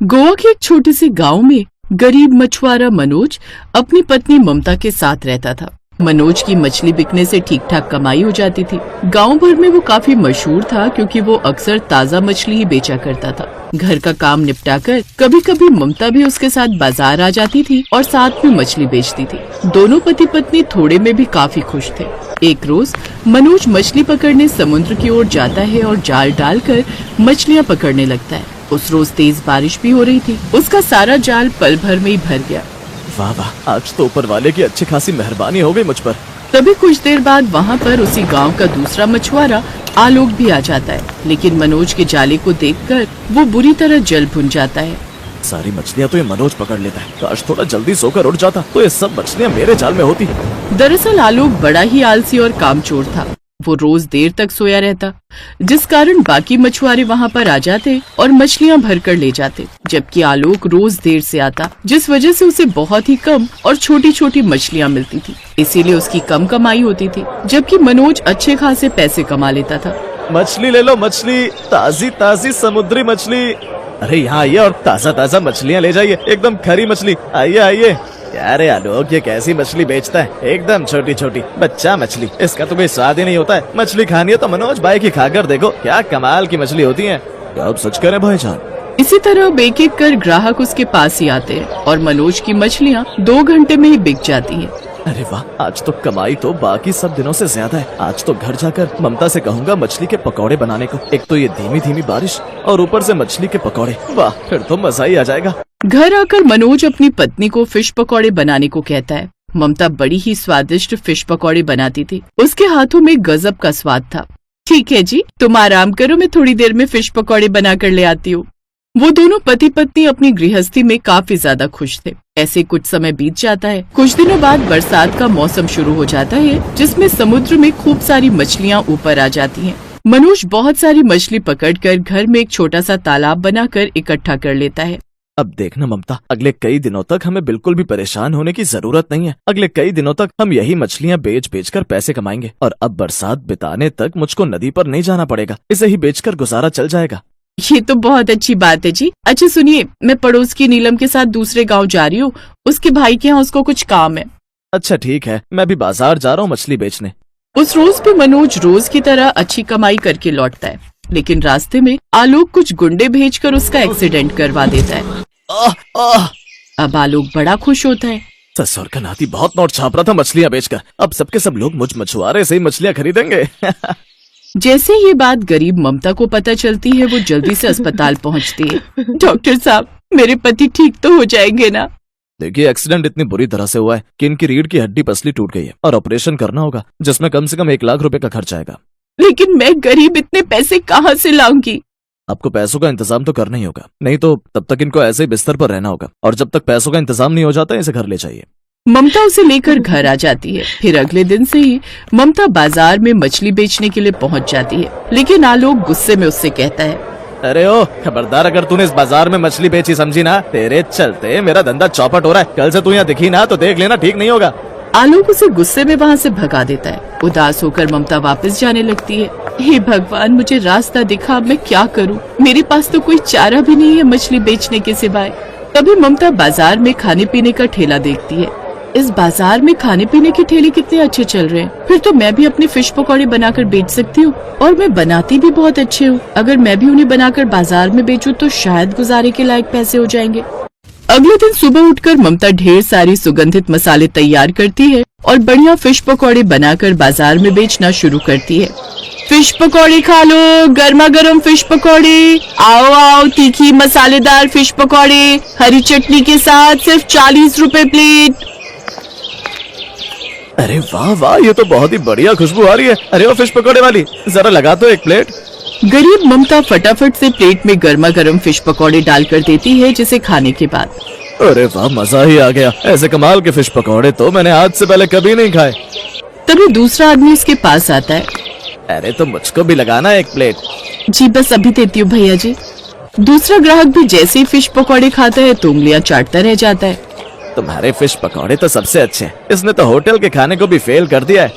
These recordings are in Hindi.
गोवा के एक छोटे से गांव में गरीब मछुआरा मनोज अपनी पत्नी ममता के साथ रहता था। मनोज की मछली बिकने से ठीक ठाक कमाई हो जाती थी। गांव भर में वो काफी मशहूर था क्योंकि वो अक्सर ताज़ा मछली ही बेचा करता था। घर का काम निपटाकर कभी कभी ममता भी उसके साथ बाजार आ जाती थी और साथ में मछली बेचती थी। दोनों पति पत्नी थोड़े में भी काफी खुश थे। एक रोज मनोज मछली पकड़ने समुद्र की ओर जाता है और जाल डालकर मछलियाँ पकड़ने लगता है। उस रोज तेज बारिश भी हो रही थी। उसका सारा जाल पल भर में ही भर गया। वाह वाह, आज तो ऊपर वाले की अच्छी खासी मेहरबानी हो गई मुझ पर। तभी कुछ देर बाद वहाँ पर उसी गांव का दूसरा मछुआरा आलोक भी आ जाता है, लेकिन मनोज के जाले को देखकर वो बुरी तरह जल भुन जाता है। सारी मछलियाँ तो ये मनोज पकड़ लेता है। काश थोड़ा जल्दी सोकर उठ जाता तो ये सब मछलियाँ मेरे जाल में होती। दरअसल आलोक बड़ा ही आलसी और कामचोर था। वो रोज देर तक सोया रहता, जिस कारण बाकी मछुआरे वहाँ पर आ जाते और मछलियाँ भर कर ले जाते, जबकि आलोक रोज देर से आता, जिस वजह से उसे बहुत ही कम और छोटी छोटी मछलियाँ मिलती थी। इसीलिए उसकी कम कमाई होती थी, जबकि मनोज अच्छे खासे पैसे कमा लेता था। मछली ले लो, मछली ताजी ताजी समुद्री मछली। अरे यहाँ आइए और ताजा ताजा मछलियाँ ले जाइए, एकदम खरी मछली। आइए आइए। अरे आलोक, ये कैसी मछली बेचता है? एकदम छोटी छोटी बच्चा मछली, इसका तो कोई स्वाद ही नहीं होता है। मछली खानी है तो मनोज भाई की खाकर देखो, क्या कमाल की मछली होती है। आप सच कह रहे भाईजान? इसी तरह एक एक कर ग्राहक उसके पास ही आते हैं और मनोज की मछलियाँ 2 घंटे में ही बिक जाती हैं। अरे वाह, आज तो कमाई तो बाकी सब दिनों से ज्यादा है। आज तो घर जाकर ममता से कहूँगा मछली के पकौड़े बनाने को। एक तो ये धीमी धीमी बारिश और ऊपर से मछली के पकौड़े, वाह फिर तो मजा ही आ जाएगा। घर आकर मनोज अपनी पत्नी को फिश पकौड़े बनाने को कहता है। ममता बड़ी ही स्वादिष्ट फिश पकौड़े बनाती थी। उसके हाथों में गजब का स्वाद था। ठीक है जी, तुम आराम करो, मैं थोड़ी देर में फिश पकौड़े बना कर ले आती हूँ। वो दोनों पति पत्नी अपनी गृहस्थी में काफी ज्यादा खुश थे। ऐसे कुछ समय बीत जाता है। कुछ दिनों बाद बरसात का मौसम शुरू हो जाता है, जिसमें समुद्र में खूब सारी मछलियाँ ऊपर आ जाती हैं। मनोज बहुत सारी मछली पकड़कर घर में एक छोटा सा तालाब बनाकर इकट्ठा कर लेता है। अब देखना ममता, अगले कई दिनों तक हमें बिल्कुल भी परेशान होने की जरूरत नहीं है। अगले कई दिनों तक हम यही मछलियाँ बेच बेच कर पैसे कमाएंगे और अब बरसात बिताने तक मुझको नदी पर नहीं जाना पड़ेगा। इसे ही बेचकर गुजारा चल जाएगा। ये तो बहुत अच्छी बात है जी। अच्छा सुनिए, मैं पड़ोस की नीलम के साथ दूसरे गांव जा रही हूँ। उसके भाई के यहाँ उसको कुछ काम है। अच्छा ठीक है, मैं भी बाजार जा रहा हूँ मछली बेचने। उस रोज भी मनोज रोज की तरह अच्छी कमाई करके लौटता है, लेकिन रास्ते में आलोक कुछ गुंडे भेजकर उसका एक्सीडेंट करवा देता है। अब आलोक बड़ा खुश होता है। ससुर का नाती बहुत नोट छाप रहा था मछलियाँ बेचकर। अब सबके सब लोग मुझ मछुआरे से ही मछलियाँ खरीदेंगे। जैसे ये बात गरीब ममता को पता चलती है, वो जल्दी से अस्पताल पहुंचती है। डॉक्टर साहब, मेरे पति ठीक तो हो जाएंगे ना? देखिए, एक्सीडेंट इतनी बुरी तरह से हुआ है कि इनकी रीढ़ की हड्डी पसली टूट गई है और ऑपरेशन करना होगा, जिसमें कम से कम 1 लाख रुपए का खर्च आएगा। लेकिन मैं गरीब, इतने पैसे कहाँ से लाऊंगी? आपको पैसों का इंतजाम तो करना ही होगा, नहीं तो तब तक इनको ऐसे ही बिस्तर पर रहना होगा, और जब तक पैसों का इंतजाम नहीं हो जाता इसे घर ले जाइए। ममता उसे लेकर घर आ जाती है। फिर अगले दिन से ही ममता बाजार में मछली बेचने के लिए पहुंच जाती है, लेकिन आलोक गुस्से में उससे कहता है, अरे ओ खबरदार, अगर तूने इस बाजार में मछली बेची समझी ना, तेरे चलते मेरा धंधा चौपट हो रहा है। कल से तू यहाँ दिखी ना तो देख लेना, ठीक नहीं होगा। आलोक उसे गुस्से में वहाँ से भगा देता है। उदास होकर ममता वापस जाने लगती है। हे भगवान, मुझे रास्ता दिखा, मैं क्या करूँ? मेरे पास तो कोई चारा भी नहीं है मछली बेचने के सिवाय। तभी ममता बाजार में खाने पीने का ठेला देखती है। इस बाजार में खाने पीने के ठेले कितने अच्छे चल रहे हैं, फिर तो मैं भी अपने फिश पकौड़े बनाकर बेच सकती हूँ, और मैं बनाती भी बहुत अच्छे हूँ। अगर मैं भी उन्हें बनाकर बाजार में बेचूं तो शायद गुजारे के लायक पैसे हो जाएंगे। अगले दिन सुबह उठकर ममता ढेर सारी सुगंधित मसाले तैयार करती है और बढ़िया फिश पकौड़े बनाकर बाजार में बेचना शुरू करती है। फिश पकौड़े खा लो, गर्मा गर्म फिश पकौड़े, आओ आओ, तीखी मसालेदार फिश पकौड़े हरी चटनी के साथ सिर्फ 40 रुपए प्लेट। अरे वाह वाह, ये तो बहुत ही बढ़िया खुशबू आ रही है। अरे वो फिश पकौड़े वाली, जरा लगा तो 1 प्लेट। गरीब ममता फटाफट से प्लेट में गर्मा गर्म फिश पकौड़े डालकर देती है, जिसे खाने के बाद अरे वाह, मजा ही आ गया। ऐसे कमाल के फिश पकौड़े तो मैंने आज से पहले कभी नहीं खाए। तभी दूसरा आदमी उसके पास आता है। अरे तो मुझको भी लगाना 1 प्लेट। जी बस अभी देती हूँ भैया जी। दूसरा ग्राहक भी जैसे ही फिश पकौड़े खाता है तो उंगलियां चाटता रह जाता है। तुम्हारे फिश पकौड़े तो सबसे अच्छे हैं, इसने तो होटल के खाने को भी फेल कर दिया है।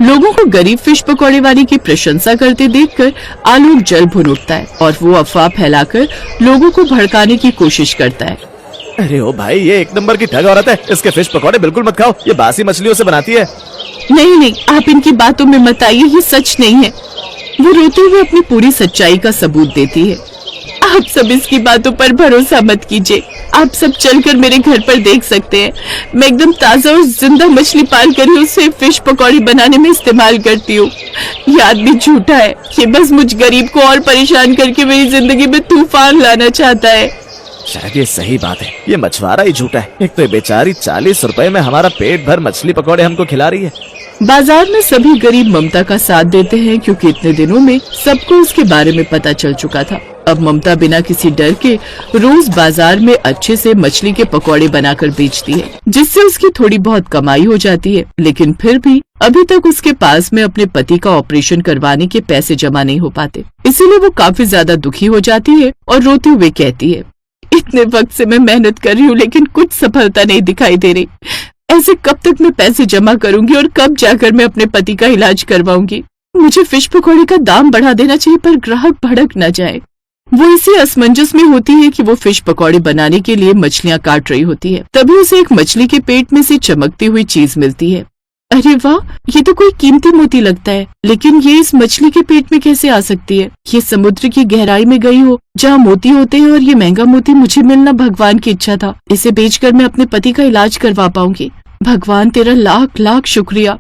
लोगों को गरीब फिश पकौड़े वाली की प्रशंसा करते देखकर आलोक जल भुन उठता है और वो अफवाह फैलाकर लोगों को भड़काने की कोशिश करता है। अरे ओ भाई, ये एक नंबर की ठग औरत है, इसके फिश पकौड़े बिल्कुल मत खाओ, ये बासी मछलियों से बनाती है। नहीं नहीं, आप इनकी बातों में मत आइए, ये सच नहीं है। वो रोते हुए अपनी पूरी सच्चाई का सबूत देती है। आप सब इसकी बातों पर भरोसा मत कीजिए, आप सब चलकर मेरे घर पर देख सकते हैं। मैं एकदम ताजा और जिंदा मछली पाल कर ही उसे फिश पकौड़ी बनाने में इस्तेमाल करती हूँ। ये आदमी झूठा है, ये बस मुझ गरीब को और परेशान करके मेरी जिंदगी में तूफान लाना चाहता है। शायद ये सही बात है, ये मछुआरा ही झूठा है। एक तो ये बेचारी 40 रुपए में हमारा पेट भर मछली पकौड़े हमको खिला रही है। बाजार में सभी गरीब ममता का साथ देते हैं क्योंकि इतने दिनों में सबको उसके बारे में पता चल चुका था। अब ममता बिना किसी डर के रोज बाजार में अच्छे से मछली के पकौड़े बनाकर बेचती है, जिससे उसकी थोड़ी बहुत कमाई हो जाती है। लेकिन फिर भी अभी तक उसके पास में अपने पति का ऑपरेशन करवाने के पैसे जमा नहीं हो पाते, इसीलिए वो काफी ज्यादा दुखी हो जाती है और रोते हुए कहती है, इतने वक्त से मैं मेहनत कर रही हूँ लेकिन कुछ सफलता नहीं दिखाई दे रही। ऐसे कब तक मैं पैसे जमा करूंगी और कब जाकर मैं अपने पति का इलाज करवाऊंगी। मुझे फिश पकौड़े का दाम बढ़ा देना चाहिए पर ग्राहक भड़क न जाए। वो इसी असमंजस में होती है कि वो फिश पकौड़े बनाने के लिए मछलियां काट रही होती है। तभी उसे एक मछली के पेट में से चमकती हुई चीज मिलती है। अरे वाह, ये तो कोई कीमती मोती लगता है, लेकिन ये इस मछली के पेट में कैसे आ सकती है? ये समुद्र की गहराई में गई हो जहाँ मोती होते हैं और ये महंगा मोती मुझे मिलना भगवान की इच्छा था। इसे बेचकर मैं अपने पति का इलाज करवा पाऊंगी। भगवान तेरा लाख लाख शुक्रिया।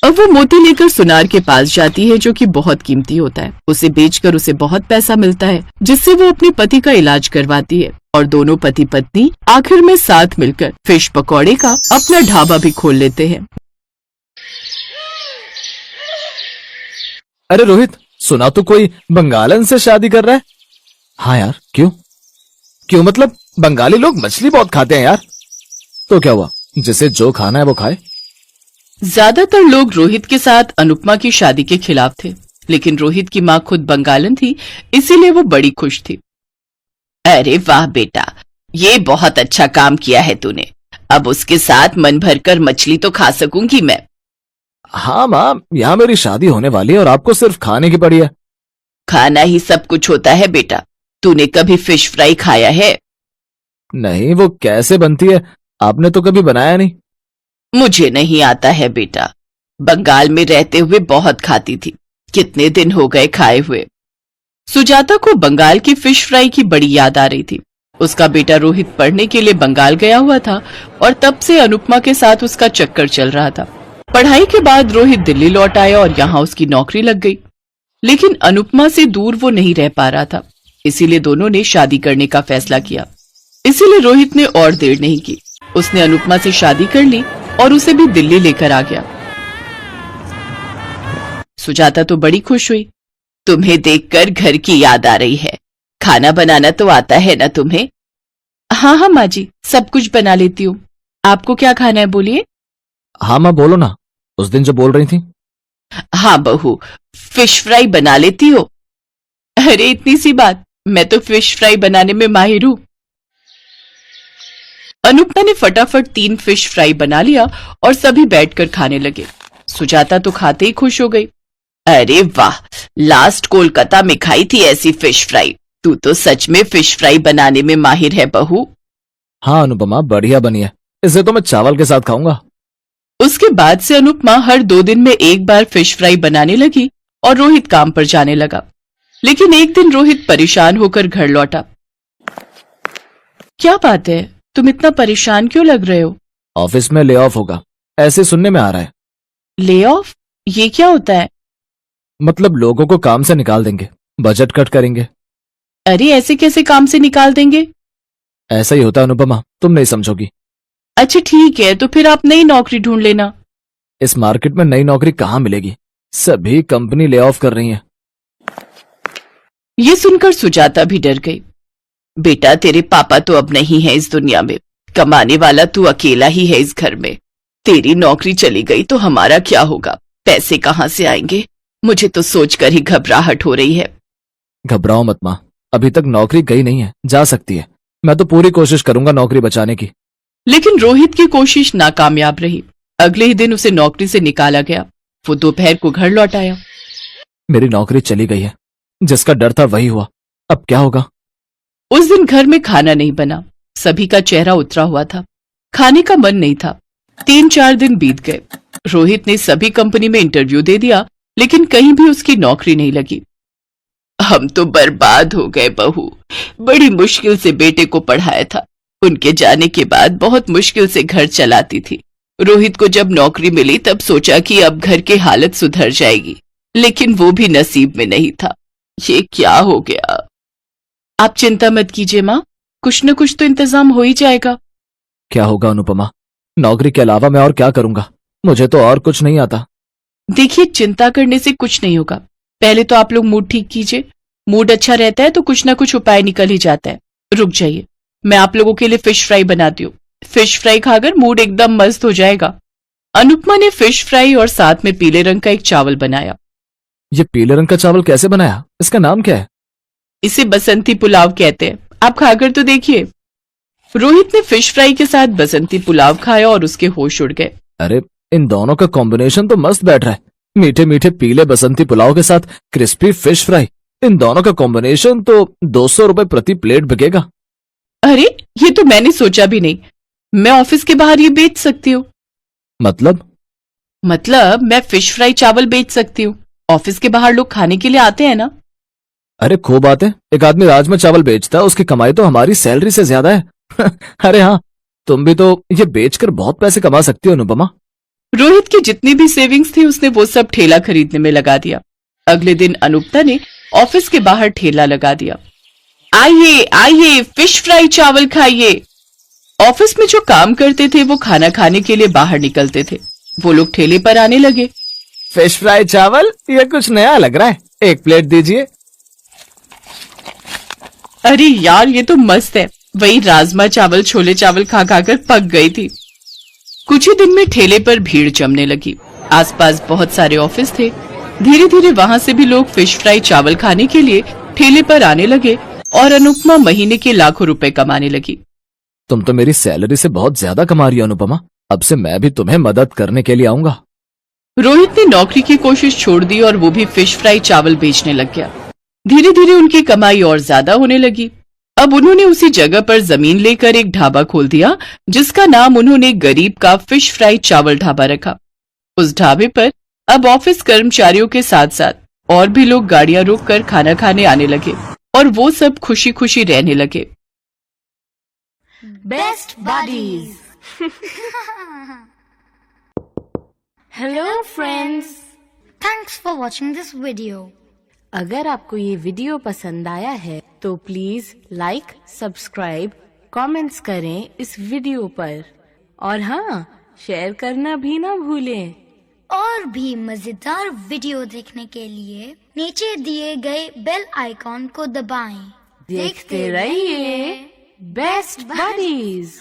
अब वो मोती लेकर सुनार के पास जाती है जो कि बहुत कीमती होता है। उसे बेचकर उसे बहुत पैसा मिलता है जिससे वो अपने पति का इलाज करवाती है और दोनों पति पत्नी आखिर में साथ मिलकर फिश पकौड़े का अपना ढाबा भी खोल लेते हैं। अरे रोहित, सुना तो कोई बंगालन से शादी कर रहा है। हाँ यार, क्यों क्यों मतलब बंगाली लोग मछली बहुत खाते हैं यार। तो क्या हुआ, जिसे जो खाना है वो खाए। ज्यादातर लोग रोहित के साथ अनुपमा की शादी के खिलाफ थे, लेकिन रोहित की माँ खुद बंगालन थी, इसीलिए वो बड़ी खुश थी। अरे वाह बेटा, ये बहुत अच्छा काम किया है तूने। अब उसके साथ मन भरकर मछली तो खा सकूंगी मैं। हाँ माँ, यहाँ मेरी शादी होने वाली है और आपको सिर्फ खाने की पड़ी है। खाना ही सब कुछ होता है बेटा। तूने कभी फिश फ्राई खाया है? नहीं, वो कैसे बनती है? आपने तो कभी बनाया नहीं। मुझे नहीं आता है बेटा। बंगाल में रहते हुए बहुत खाती थी, कितने दिन हो गए खाए हुए। सुजाता को बंगाल की फिश फ्राई की बड़ी याद आ रही थी। उसका बेटा रोहित पढ़ने के लिए बंगाल गया हुआ था और तब से अनुपमा के साथ उसका चक्कर चल रहा था। पढ़ाई के बाद रोहित दिल्ली लौट आया और यहाँ उसकी नौकरी लग गई, लेकिन अनुपमा से दूर वो नहीं रह पा रहा था, इसीलिए दोनों ने शादी करने का फैसला किया। इसीलिए रोहित ने और देर नहीं की, उसने अनुपमा से शादी कर ली और उसे भी दिल्ली लेकर आ गया। सुजाता तो बड़ी खुश हुई। तुम्हें देखकर घर की याद आ रही है। खाना बनाना तो आता है ना तुम्हें? हाँ हाँ माँ जी, सब कुछ बना लेती हूँ। आपको क्या खाना है बोलिए। हाँ माँ, बोलो ना, उस दिन जो बोल रही थी। हाँ बहू, फिश फ्राई बना लेती हो? अरे इतनी सी बात, मैं तो फिश फ्राई बनाने में माहिर हूँ। अनुपमा ने फटाफट 3 फिश फ्राई बना लिया और सभी बैठकर खाने लगे। सुजाता तो खाते ही खुश हो गई। अरे वाह, लास्ट कोलकाता में खाई थी ऐसी फिश फ्राई। तू तो सच में फिश फ्राई बनाने में माहिर है बहू। हाँ अनुपमा, बढ़िया बनी है। इसे तो मैं चावल के साथ खाऊंगा। उसके बाद से अनुपमा हर 2 दिन में एक बार फिश फ्राई बनाने लगी और रोहित काम पर जाने लगा। लेकिन एक दिन रोहित परेशान होकर घर लौटा। क्या बात है, तुम इतना परेशान क्यों लग रहे हो? ऑफिस में ले ऑफ होगा, ऐसे सुनने में आ रहा है। Lay off? ये क्या होता है? मतलब लोगों को काम से निकाल देंगे, बजट कट करेंगे। अरे ऐसे कैसे काम से निकाल देंगे? ऐसा ही होता है अनुपमा, तुम नहीं समझोगी। अच्छा ठीक है, तो फिर आप नई नौकरी ढूंढ लेना। इस मार्केट में नई नौकरी कहाँ मिलेगी, सभी कंपनी ले ऑफ कर रही है। ये सुनकर सुजाता भी डर गई। बेटा, तेरे पापा तो अब नहीं है इस दुनिया में। कमाने वाला तू अकेला ही है इस घर में। तेरी नौकरी चली गई तो हमारा क्या होगा? पैसे कहाँ से आएंगे? मुझे तो सोचकर ही घबराहट हो रही है। घबराओ मत माँ, अभी तक नौकरी गई नहीं है, जा सकती है। मैं तो पूरी कोशिश करूंगा नौकरी बचाने की। लेकिन रोहित की कोशिश नाकामयाब रही। अगले ही दिन उसे नौकरी से निकाला गया। वो दोपहर को घर लौट आया। मेरी नौकरी चली गई है, जिसका डर था वही हुआ, अब क्या होगा? उस दिन घर में खाना नहीं बना, सभी का चेहरा उतरा हुआ था, खाने का मन नहीं था। 3-4 दिन बीत गए। रोहित ने सभी कंपनी में इंटरव्यू दे दिया, लेकिन कहीं भी उसकी नौकरी नहीं लगी। हम तो बर्बाद हो गए बहू, बड़ी मुश्किल से बेटे को पढ़ाया था, उनके जाने के बाद बहुत मुश्किल से घर चलाती थी। रोहित को जब नौकरी मिली तब सोचा कि अब घर की हालत सुधर जाएगी, लेकिन वो भी नसीब में नहीं था। ये क्या हो गया? आप चिंता मत कीजिए माँ, कुछ न कुछ तो इंतजाम हो ही जाएगा। क्या होगा अनुपमा? नौकरी के अलावा मैं और क्या करूंगा? मुझे तो और कुछ नहीं आता। देखिए, चिंता करने से कुछ नहीं होगा। पहले तो आप लोग मूड ठीक कीजिए। मूड अच्छा रहता है तो कुछ ना कुछ उपाय निकल ही जाता है। रुक जाइए, मैं आप लोगों के लिए फिश फ्राई बनाती हूँ। फिश फ्राई खाकर मूड एकदम मस्त हो जाएगा। अनुपमा ने फिश फ्राई और साथ में पीले रंग का एक चावल बनाया। ये पीले रंग का चावल कैसे बनाया? इसका नाम क्या है? इसे बसंती पुलाव कहते हैं, आप खाकर तो देखिए। रोहित ने फिश फ्राई के साथ बसंती पुलाव खाया और उसके होश उड़ गए। अरे, इन दोनों का कॉम्बिनेशन तो मस्त बैठ रहा है। मीठे मीठे पीले बसंती पुलाव के साथ क्रिस्पी फिश फ्राई, इन दोनों का कॉम्बिनेशन तो 200 रुपए प्रति प्लेट बिकेगा। अरे, ये तो मैंने सोचा भी नहीं। मैं ऑफिस के बाहर ये बेच सकती हूँ। मतलब मैं फिश फ्राई चावल बेच सकती हूँ। ऑफिस के बाहर लोग खाने के लिए आते हैं ना। अरे खूब बात है, एक आदमी राजमा चावल बेचता है, उसकी कमाई तो हमारी सैलरी से ज्यादा है। अरे हाँ, तुम भी तो ये बेचकर बहुत पैसे कमा सकती हो अनुपमा। रोहित की जितनी भी सेविंग्स थी उसने वो सब ठेला खरीदने में लगा दिया। अगले दिन अनुपमा ने ऑफिस के बाहर ठेला लगा दिया। आइए आइए, फिश फ्राई चावल खाइए। ऑफिस में जो काम करते थे वो खाना खाने के लिए बाहर निकलते थे। वो लोग ठेले पर आने लगे। फिश फ्राई चावल, ये कुछ नया लग रहा है, एक प्लेट दीजिए। अरे यार, ये तो मस्त है। वही राजमा चावल छोले चावल खा खाकर पक गई थी। कुछ ही दिन में ठेले पर भीड़ जमने लगी। आसपास बहुत सारे ऑफिस थे। धीरे धीरे वहां से भी लोग फिश फ्राई चावल खाने के लिए ठेले पर आने लगे और अनुपमा महीने के लाखों रुपए कमाने लगी। तुम तो मेरी सैलरी से बहुत ज्यादा कमा रही हो अनुपमा, अब से मैं भी तुम्हें मदद करने के लिए आऊंगा। रोहित ने नौकरी की कोशिश छोड़ दी और वो भी फिश फ्राई चावल बेचने लग गया। धीरे धीरे उनकी कमाई और ज्यादा होने लगी। अब उन्होंने उसी जगह पर जमीन लेकर एक ढाबा खोल दिया, जिसका नाम उन्होंने गरीब का फिश फ्राई चावल ढाबा रखा। उस ढाबे पर अब ऑफिस कर्मचारियों के साथ साथ और भी लोग गाड़ियां रोककर खाना खाने आने लगे और वो सब खुशी खुशी रहने लगे। Best buddies. Hello friends. Thanks for watching this video. अगर आपको ये वीडियो पसंद आया है तो प्लीज लाइक, सब्सक्राइब, कमेंट्स करें इस वीडियो पर और हाँ, शेयर करना भी ना भूलें। और भी मजेदार वीडियो देखने के लिए नीचे दिए गए बेल आइकॉन को दबाएं। देखते रहिए बेस्ट बडीज।